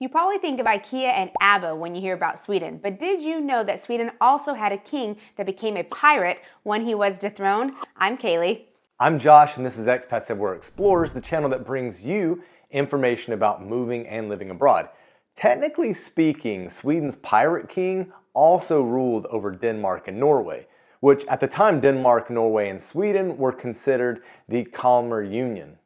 You probably think of IKEA and ABBA when you hear about Sweden, but did you know that Sweden also had a king that became a pirate when he was dethroned? I'm Kalie. I'm Josh, and this is Expats Everywhere Explores, the channel that brings you information about moving and living abroad. Technically speaking, Sweden's pirate king also ruled over Denmark and Norway, which at the time Denmark, Norway, and Sweden were considered the Kalmar Union.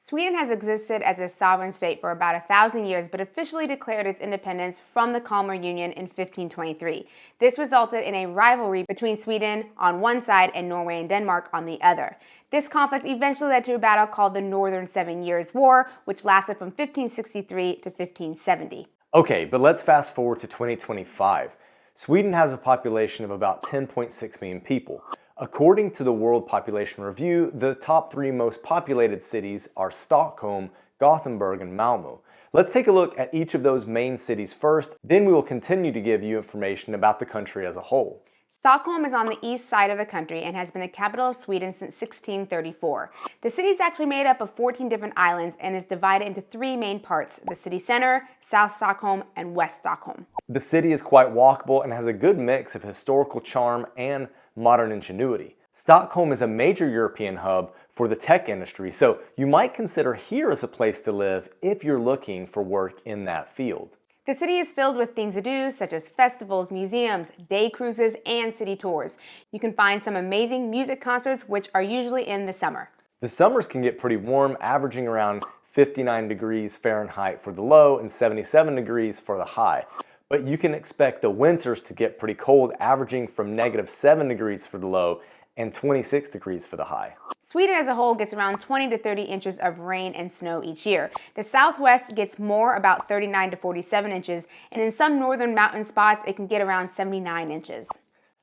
Sweden has existed as a sovereign state for about 1,000 years, but officially declared its independence from the Kalmar Union in 1523. This resulted in a rivalry between Sweden on one side and Norway and Denmark on the other. This conflict eventually led to a battle called the Northern 7 Years' War, which lasted from 1563 to 1570. Okay, but let's fast forward to 2025. Sweden has a population of about 10.6 million people. According to the World Population Review, the top 3 most populated cities are Stockholm, Gothenburg, and Malmo. Let's take a look at each of those main cities first, then we will continue to give you information about the country as a whole. Stockholm is on the east side of the country and has been the capital of Sweden since 1634. The city is actually made up of 14 different islands and is divided into 3 main parts: the city center, South Stockholm, and West Stockholm. The city is quite walkable and has a good mix of historical charm and modern ingenuity. Stockholm is a major European hub for the tech industry, so you might consider here as a place to live if you're looking for work in that field. The city is filled with things to do, such as festivals, museums, day cruises, and city tours. You can find some amazing music concerts, which are usually in the summer. The summers can get pretty warm, averaging around 59 degrees Fahrenheit for the low and 77 degrees for the high. But you can expect the winters to get pretty cold, averaging from -7 degrees for the low and 26 degrees for the high. Sweden as a whole gets around 20 to 30 inches of rain and snow each year. The southwest gets more, about 39 to 47 inches, and in some northern mountain spots it can get around 79 inches.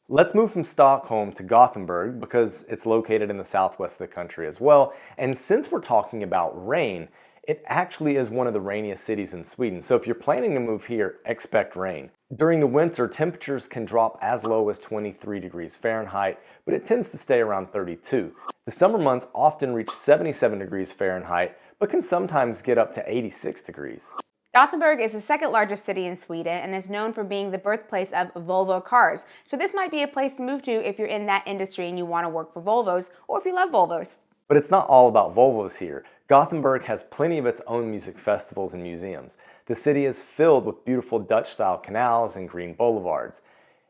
Let's move from Stockholm to Gothenburg because it's located in the southwest of the country as well. And since we're talking about rain, it actually is one of the rainiest cities in Sweden. So if you're planning to move here, expect rain. During the winter, temperatures can drop as low as 23 degrees Fahrenheit, but it tends to stay around 32. The summer months often reach 77 degrees Fahrenheit, but can sometimes get up to 86 degrees. Gothenburg is the second largest city in Sweden and is known for being the birthplace of Volvo cars. So this might be a place to move to if you're in that industry and you want to work for Volvos, or if you love Volvos. But it's not all about Volvos here. Gothenburg has plenty of its own music festivals and museums. The city is filled with beautiful Dutch-style canals and green boulevards.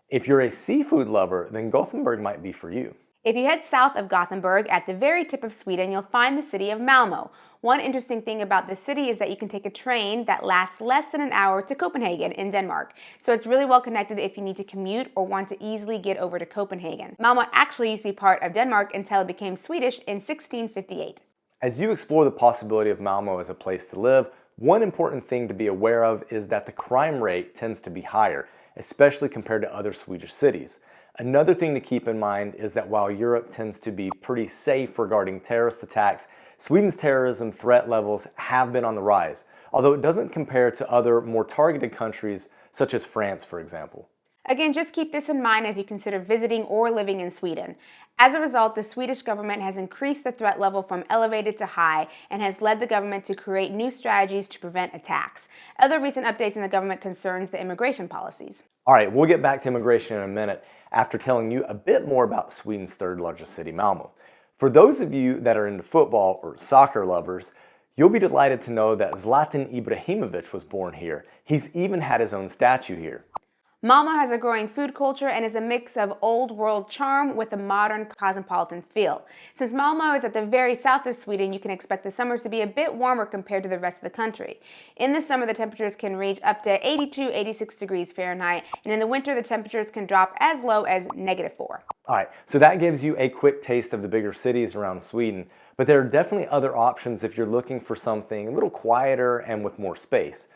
If you're a seafood lover, then Gothenburg might be for you. If you head south of Gothenburg, at the very tip of Sweden, you'll find the city of Malmo. One interesting thing about the city is that you can take a train that lasts less than an hour to Copenhagen in Denmark. So it's really well connected if you need to commute or want to easily get over to Copenhagen. Malmo actually used to be part of Denmark until it became Swedish in 1658. As you explore the possibility of Malmo as a place to live, one important thing to be aware of is that the crime rate tends to be higher, especially compared to other Swedish cities. Another thing to keep in mind is that while Europe tends to be pretty safe regarding terrorist attacks, Sweden's terrorism threat levels have been on the rise, although it doesn't compare to other more targeted countries such as France, for example. Again, just keep this in mind as you consider visiting or living in Sweden. As a result, the Swedish government has increased the threat level from elevated to high and has led the government to create new strategies to prevent attacks. Other recent updates in the government concerns the immigration policies. All right, we'll get back to immigration in a minute after telling you a bit more about Sweden's third largest city, Malmo. For those of you that are into football or soccer lovers, you'll be delighted to know that Zlatan Ibrahimovic was born here. He's even had his own statue here. Malmo has a growing food culture and is a mix of old world charm with a modern cosmopolitan feel. Since Malmo is at the very south of Sweden, you can expect the summers to be a bit warmer compared to the rest of the country. In the summer, the temperatures can reach up to 82, 86 degrees Fahrenheit, and in the winter, the temperatures can drop as low as -4. All right, so that gives you a quick taste of the bigger cities around Sweden, but there are definitely other options if you're looking for something a little quieter and with more space.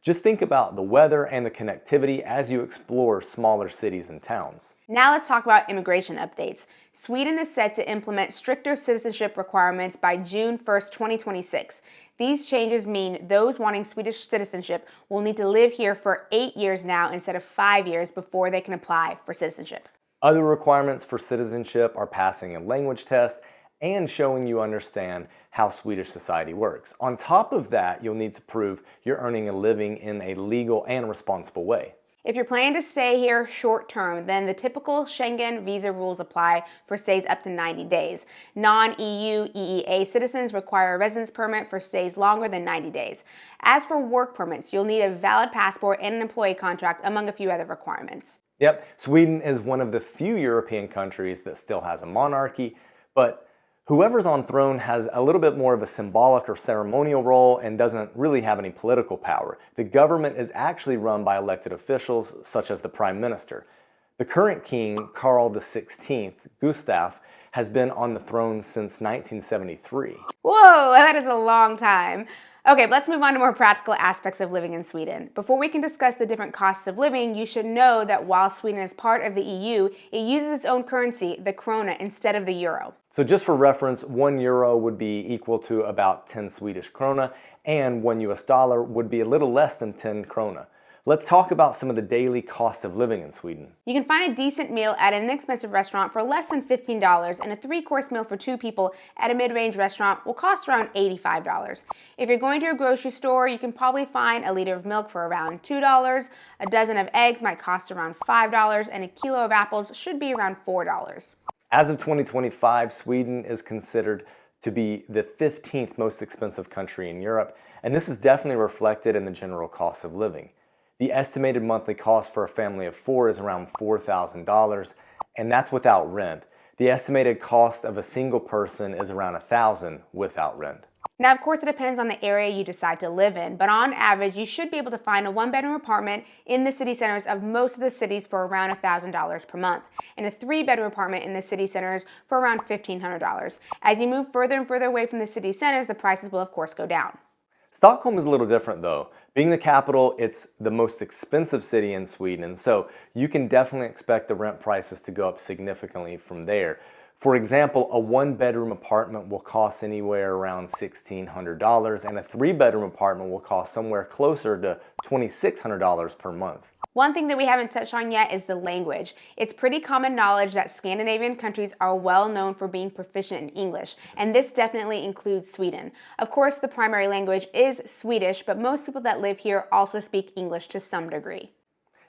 Just think about the weather and the connectivity as you explore smaller cities and towns. Now let's talk about immigration updates. Sweden is set to implement stricter citizenship requirements by June 1st, 2026. These changes mean those wanting Swedish citizenship will need to live here for 8 years now instead of 5 years before they can apply for citizenship. Other requirements for citizenship are passing a language test and showing you understand how Swedish society works. On top of that, you'll need to prove you're earning a living in a legal and responsible way. If you're planning to stay here short term, then the typical Schengen visa rules apply for stays up to 90 days. Non-EU EEA citizens require a residence permit for stays longer than 90 days. As for work permits, you'll need a valid passport and an employee contract, among a few other requirements. Yep, Sweden is one of the few European countries that still has a monarchy, but whoever's on throne has a little bit more of a symbolic or ceremonial role and doesn't really have any political power. The government is actually run by elected officials, such as the Prime Minister. The current king, Carl XVI, Gustav, has been on the throne since 1973. Whoa, that is a long time. Okay, but let's move on to more practical aspects of living in Sweden. Before we can discuss the different costs of living, you should know that while Sweden is part of the EU, it uses its own currency, the krona, instead of the euro. So just for reference, 1 euro would be equal to about 10 Swedish krona, and 1 US dollar would be a little less than 10 krona. Let's talk about some of the daily costs of living in Sweden. You can find a decent meal at an inexpensive restaurant for less than $15, and a 3-course meal for 2 people at a mid-range restaurant will cost around $85. If you're going to a grocery store, you can probably find a liter of milk for around $2, a dozen of eggs might cost around $5, and a kilo of apples should be around $4. As of 2025, Sweden is considered to be the 15th most expensive country in Europe, and this is definitely reflected in the general cost of living. The estimated monthly cost for a family of 4 is around $4,000, and that's without rent. The estimated cost of a single person is around $1,000 without rent. Now, of course, it depends on the area you decide to live in, but on average, you should be able to find a 1-bedroom apartment in the city centers of most of the cities for around $1,000 per month, and a 3-bedroom apartment in the city centers for around $1,500. As you move further and further away from the city centers, the prices will, of course, go down. Stockholm is a little different though. Being the capital, it's the most expensive city in Sweden, and so you can definitely expect the rent prices to go up significantly from there. For example, a 1-bedroom apartment will cost anywhere around $1,600, and a 3-bedroom apartment will cost somewhere closer to $2,600 per month. One thing that we haven't touched on yet is the language. It's pretty common knowledge that Scandinavian countries are well known for being proficient in English, and this definitely includes Sweden. Of course, the primary language is Swedish, but most people that live here also speak English to some degree.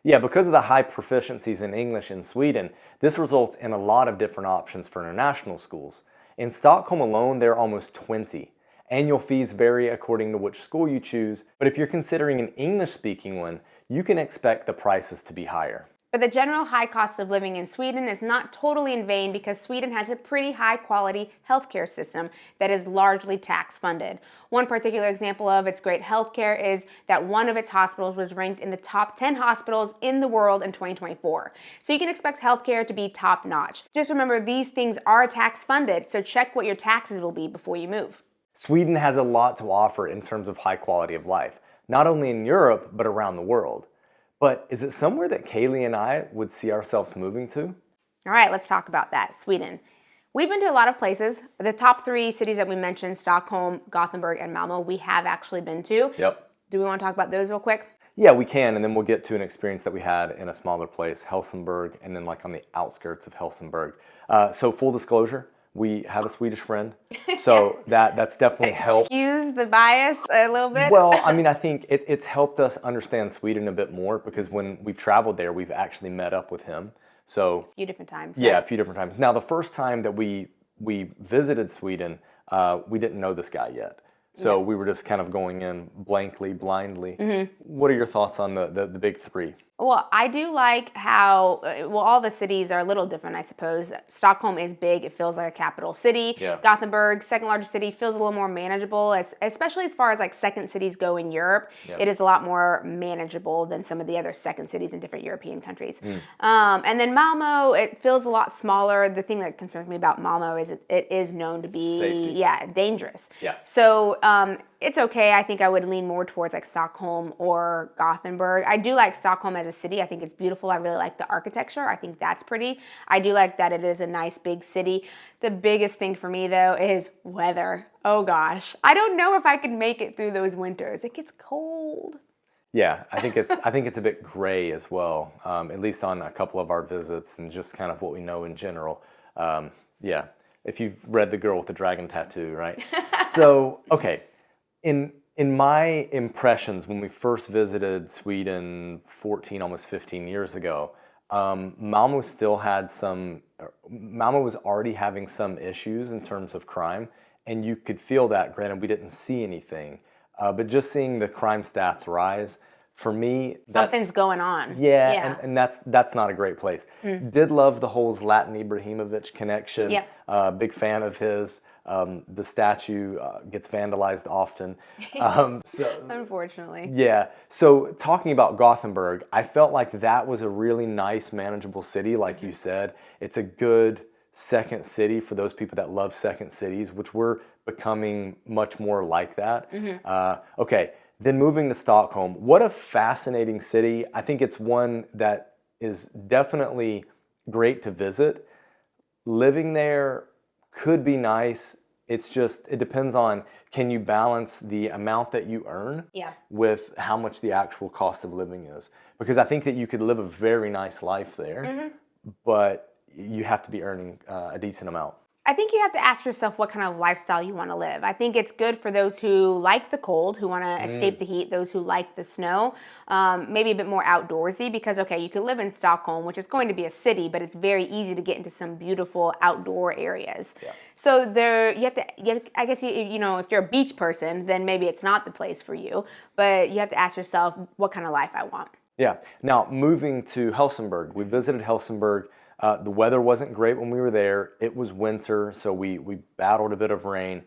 Yeah, because of the high proficiencies in English in Sweden, this results in a lot of different options for international schools. In Stockholm alone, there are almost 20. Annual fees vary according to which school you choose, but if you're considering an English-speaking one, you can expect the prices to be higher. But the general high cost of living in Sweden is not totally in vain because Sweden has a pretty high quality healthcare system that is largely tax funded. One particular example of its great healthcare is that one of its hospitals was ranked in the top 10 hospitals in the world in 2024. So you can expect healthcare to be top notch. Just remember, these things are tax funded, so check what your taxes will be before you move. Sweden has a lot to offer in terms of high quality of life, not only in Europe, but around the world. But is it somewhere that Kalie and I would see ourselves moving to? All right, let's talk about that. Sweden. We've been to a lot of places. The top 3 cities that we mentioned, Stockholm, Gothenburg, and Malmo, we have actually been to. Yep. Do we want to talk about those real quick? Yeah, we can, and then we'll get to an experience that we had in a smaller place, Helsingborg, and then like on the outskirts of Helsingborg. So full disclosure, we have a Swedish friend, so that's definitely helped. Excuse the bias a little bit? Well, I mean, I think it's helped us understand Sweden a bit more because when we've traveled there, we've actually met up with him. So a few different times. Yeah, right? a few different times. Now, the first time that we visited Sweden, we didn't know this guy yet. So we were just kind of going in blankly, blindly. Mm-hmm. What are your thoughts on the big 3? Well, I do like how, all the cities are a little different, I suppose. Stockholm is big. It feels like a capital city. Yeah. Gothenburg, second largest city, feels a little more manageable, especially as far as like second cities go in Europe. Yeah. It is a lot more manageable than some of the other second cities in different European countries. And then Malmo, it feels a lot smaller. The thing that concerns me about Malmo is it is known to be, safety. Dangerous. Yeah. So it's okay. I think I would lean more towards like Stockholm or Gothenburg. I do like Stockholm as a city. I think it's beautiful. I really like the architecture. I think that's pretty. I do like that it is a nice big city. The biggest thing for me though is weather. Oh gosh. I don't know if I could make it through those winters. It gets cold. Yeah, I think it's a bit gray as well, at least on a couple of our visits and just kind of what we know in general. Yeah, if you've read The Girl with the Dragon Tattoo, right? So, okay, in my impressions when we first visited Sweden 14, almost 15 years ago, Malmo was already having some issues in terms of crime, and you could feel that. Granted, we didn't see anything, but just seeing the crime stats rise, for me, something's going on. Yeah. And that's not a great place. Did love the whole Zlatan Ibrahimovic connection. Yep. Big fan of his. The statue gets vandalized often. Unfortunately. Yeah. So talking about Gothenburg, I felt like that was a really nice, manageable city. Like you said, it's a good second city for those people that love second cities, which we're becoming much more like that. Okay. Then moving to Stockholm, what a fascinating city. I think it's one that is definitely great to visit. Living there could be nice. It's just, it depends on, can you balance the amount that you earn with how much the actual cost of living is? Because I think that you could live a very nice life there, but you have to be earning a decent amount. I think you have to ask yourself what kind of lifestyle you want to live. I think it's good for those who like the cold, who want to escape the heat, those who like the snow, maybe a bit more outdoorsy, because, okay, you can live in Stockholm, which is going to be a city, but it's very easy to get into some beautiful outdoor areas. So I guess, you know, if you're a beach person, then maybe it's not the place for you, but you have to ask yourself, what kind of life I want. Yeah. Now, moving to Helsingborg, we visited Helsingborg. The weather wasn't great when we were there. It was winter, so we battled a bit of rain.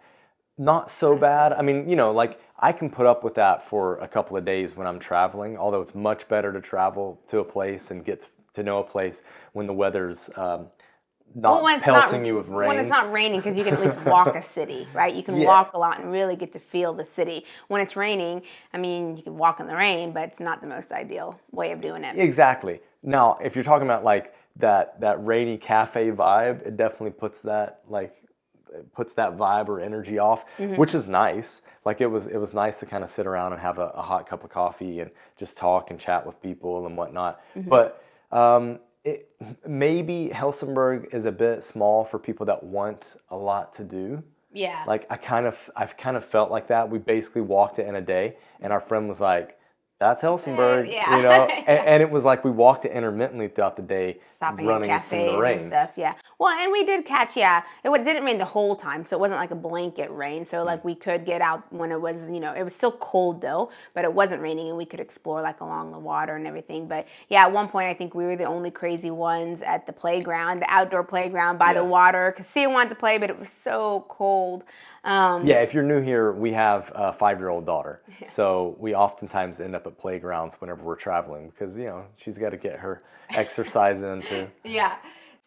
Not so bad. I mean, you know, like I can put up with that for a couple of days when I'm traveling, although it's much better to travel to a place and get to know a place when the weather's not pelting you with rain. When it's not raining, because you can at least walk a city, right? You can walk a lot and really get to feel the city. When it's raining, I mean, you can walk in the rain, but it's not the most ideal way of doing it. Exactly. Now, if you're talking about like that rainy cafe vibe, it definitely puts that vibe or energy off, which is nice. Like it was nice to kind of sit around and have a hot cup of coffee and just talk and chat with people and whatnot. But maybe Helsingborg is a bit small for people that want a lot to do. Yeah. Like I've kind of felt like that. We basically walked it in a day, and our friend was like, "That's Helsingborg," you know, and it was like we walked it intermittently throughout the day, stopping running at from the cafes rain. and stuff. Yeah. Well, and we did catch. It didn't rain the whole time, so it wasn't like a blanket rain. So like we could get out when it was, you know, it was still cold though, but it wasn't raining, and we could explore like along the water and everything. But yeah, at one point I think we were the only crazy ones at the playground, the outdoor playground by the water, because Sia wanted to play, but it was so cold. Yeah, if you're new here, we have a 5-year-old daughter, so we oftentimes end up at playgrounds whenever we're traveling because, you know, she's got to get her exercise in too. Yeah.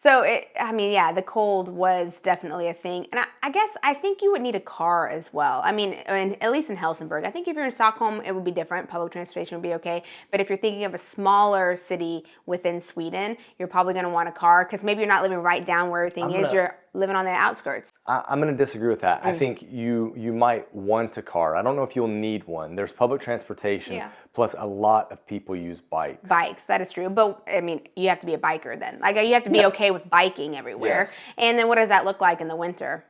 So, the cold was definitely a thing. And I think you would need a car as well. I mean, at least in Helsingborg. I think if you're in Stockholm, it would be different. Public transportation would be okay. But if you're thinking of a smaller city within Sweden, you're probably going to want a car because maybe you're not living right down where everything is. You're living on the outskirts. I'm going to disagree with that. I think you might want a car. I don't know if you'll need one. There's public transportation, plus a lot of people use bikes. Bikes, that is true. But, I mean, you have to be a biker then. Like, you have to be okay with biking everywhere. And then what does that look like in the winter?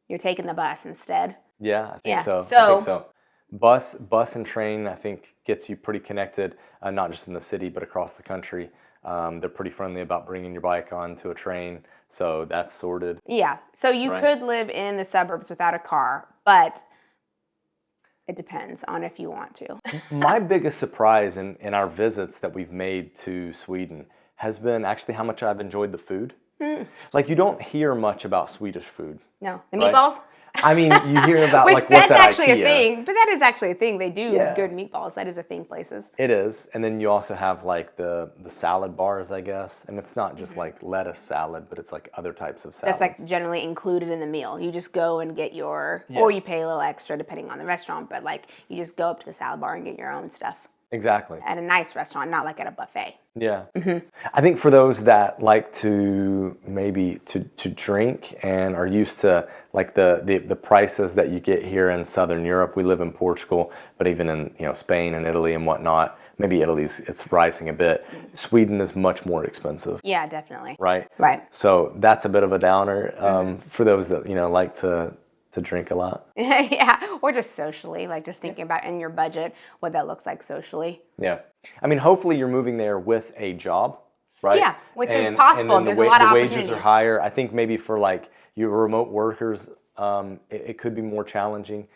You're taking the bus instead. Yeah, I think so. I think so. Bus and train, I think, gets you pretty connected, not just in the city, but across the country. They're pretty friendly about bringing your bike onto a train, so that's sorted. Yeah, so you could live in the suburbs without a car, but it depends on if you want to. My biggest surprise in our visits that we've made to Sweden has been actually how much I've enjoyed the food. Like, you don't hear much about Swedish food. No, the meatballs? I mean, you hear about Which, like what's at that's actually IKEA. a thing, but that is actually a thing. They do good meatballs. That is a thing places. It is, and then you also have like the salad bars, I guess, and it's not just like lettuce salad, but it's like other types of salads. That's like generally included in the meal. You just go and get your, or you pay a little extra depending on the restaurant, but like you just go up to the salad bar and get your own stuff. Exactly. At a nice restaurant, not like at a buffet. Yeah. I think for those that like to maybe to drink and are used to like the prices that you get here in Southern Europe, we live in Portugal, but even in Spain and Italy and whatnot, maybe Italy's, it's rising a bit. Sweden is much more expensive. Yeah, definitely. Right? Right. So that's a bit of a downer for those that, like to drink a lot. Yeah, or just socially, like just thinking about in your budget what that looks like socially. Yeah. I mean, hopefully you're moving there with a job, right? Yeah, which is possible. And then There's a lot of the opportunities. wages are higher. I think maybe for like your remote workers, it could be more challenging.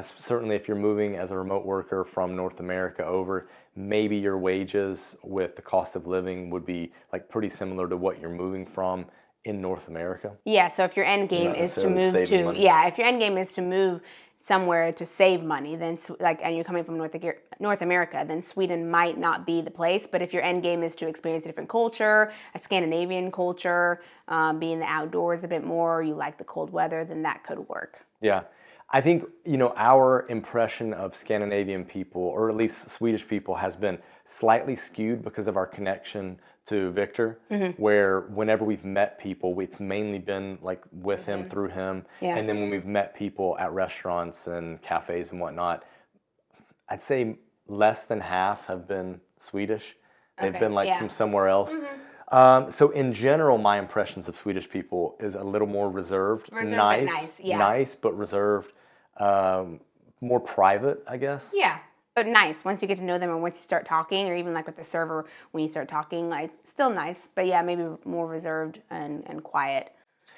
Certainly if you're moving as a remote worker from North America over, maybe your wages with the cost of living would be like pretty similar to what you're moving from in North America. Yeah, so if your end game is to move to, if your end game is to move somewhere to save money, then and you're coming from North America, then Sweden might not be the place. But if your end game is to experience a different culture, a Scandinavian culture, be in the outdoors a bit more, you like the cold weather, then that could work. Yeah. I think, our impression of Scandinavian people, or at least Swedish people, has been slightly skewed because of our connection to Victor, where whenever we've met people, it's mainly been like with him, through him. Yeah. And then when we've met people at restaurants and cafes and whatnot, I'd say less than half have been Swedish. They've been from somewhere else. So in general, my impressions of Swedish people is a little more reserved, nice, but reserved, more private, I guess. Yeah, but nice once you get to know them, and once you start talking, or even like with the server when you start talking, like still nice, but yeah, maybe more reserved and quiet.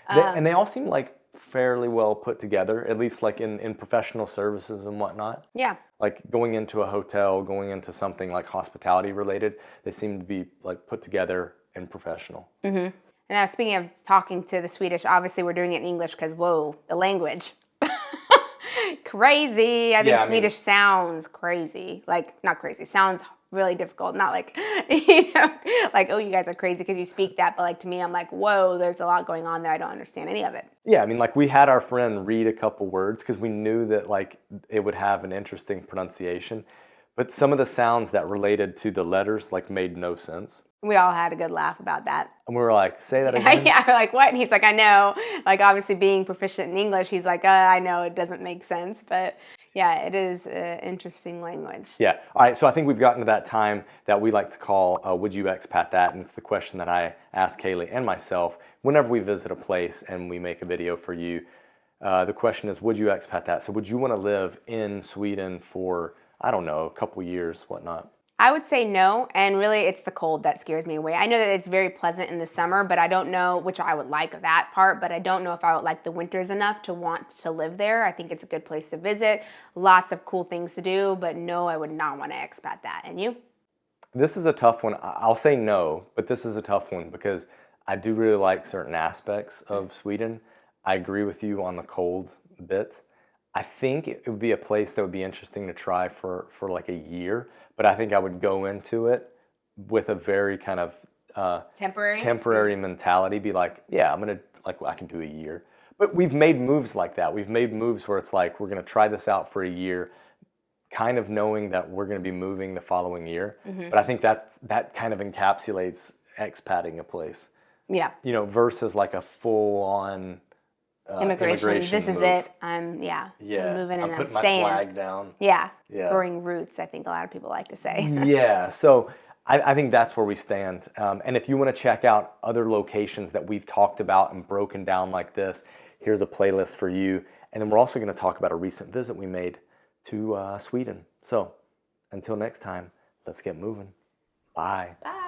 And they all seem like fairly well put together, at least like in professional services and whatnot. Yeah. Like going into a hotel, going into something like hospitality related, they seem to be like put together and professional. And now speaking of talking to the Swedish, obviously we're doing it in English because, whoa, the language. Crazy. I think Swedish sounds crazy. Like, not crazy, sounds really difficult. Not like, like, oh, you guys are crazy because you speak that. But like to me, I'm like, whoa, there's a lot going on there. I don't understand any of it. Yeah, I mean, like we had our friend read a couple words because we knew that like it would have an interesting pronunciation. But some of the sounds that related to the letters like made no sense. We all had a good laugh about that. And we were like, say that again? Yeah, we're like, what? And he's like, I know. Like, obviously being proficient in English, he's like, I know it doesn't make sense. But yeah, it is an interesting language. Yeah. All right, so I think we've gotten to that time that we like to call, would you expat that? And it's the question that I ask Kalie and myself whenever we visit a place and we make a video for you. The question is, would you expat that? So would you want to live in Sweden for, I don't know, a couple years, whatnot? I would say no, and really it's the cold that scares me away. I know that it's very pleasant in the summer, but I don't know, which I would like that part, but I don't know if I would like the winters enough to want to live there. I think it's a good place to visit, lots of cool things to do, but no, I would not want to expat that. And you? This is a tough one. I'll say no, but this is a tough one because I do really like certain aspects of Sweden. I agree with you on the cold bit. I think it would be a place that would be interesting to try for like a year, but I think I would go into it with a very kind of temporary mentality. Be like, yeah, I can do a year. But we've made moves like that. We've made moves where it's like we're going to try this out for a year, kind of knowing that we're going to be moving the following year. But I think that kind of encapsulates expatting a place. Yeah. Versus like a full-on immigration this move. Is it. I'm moving and I'm putting staying. my flag down. Yeah. Growing roots, I think a lot of people like to say. Yeah. So I think that's where we stand. And if you want to check out other locations that we've talked about and broken down like this, here's a playlist for you. And then we're also going to talk about a recent visit we made to Sweden. So until next time, let's get moving. Bye. Bye.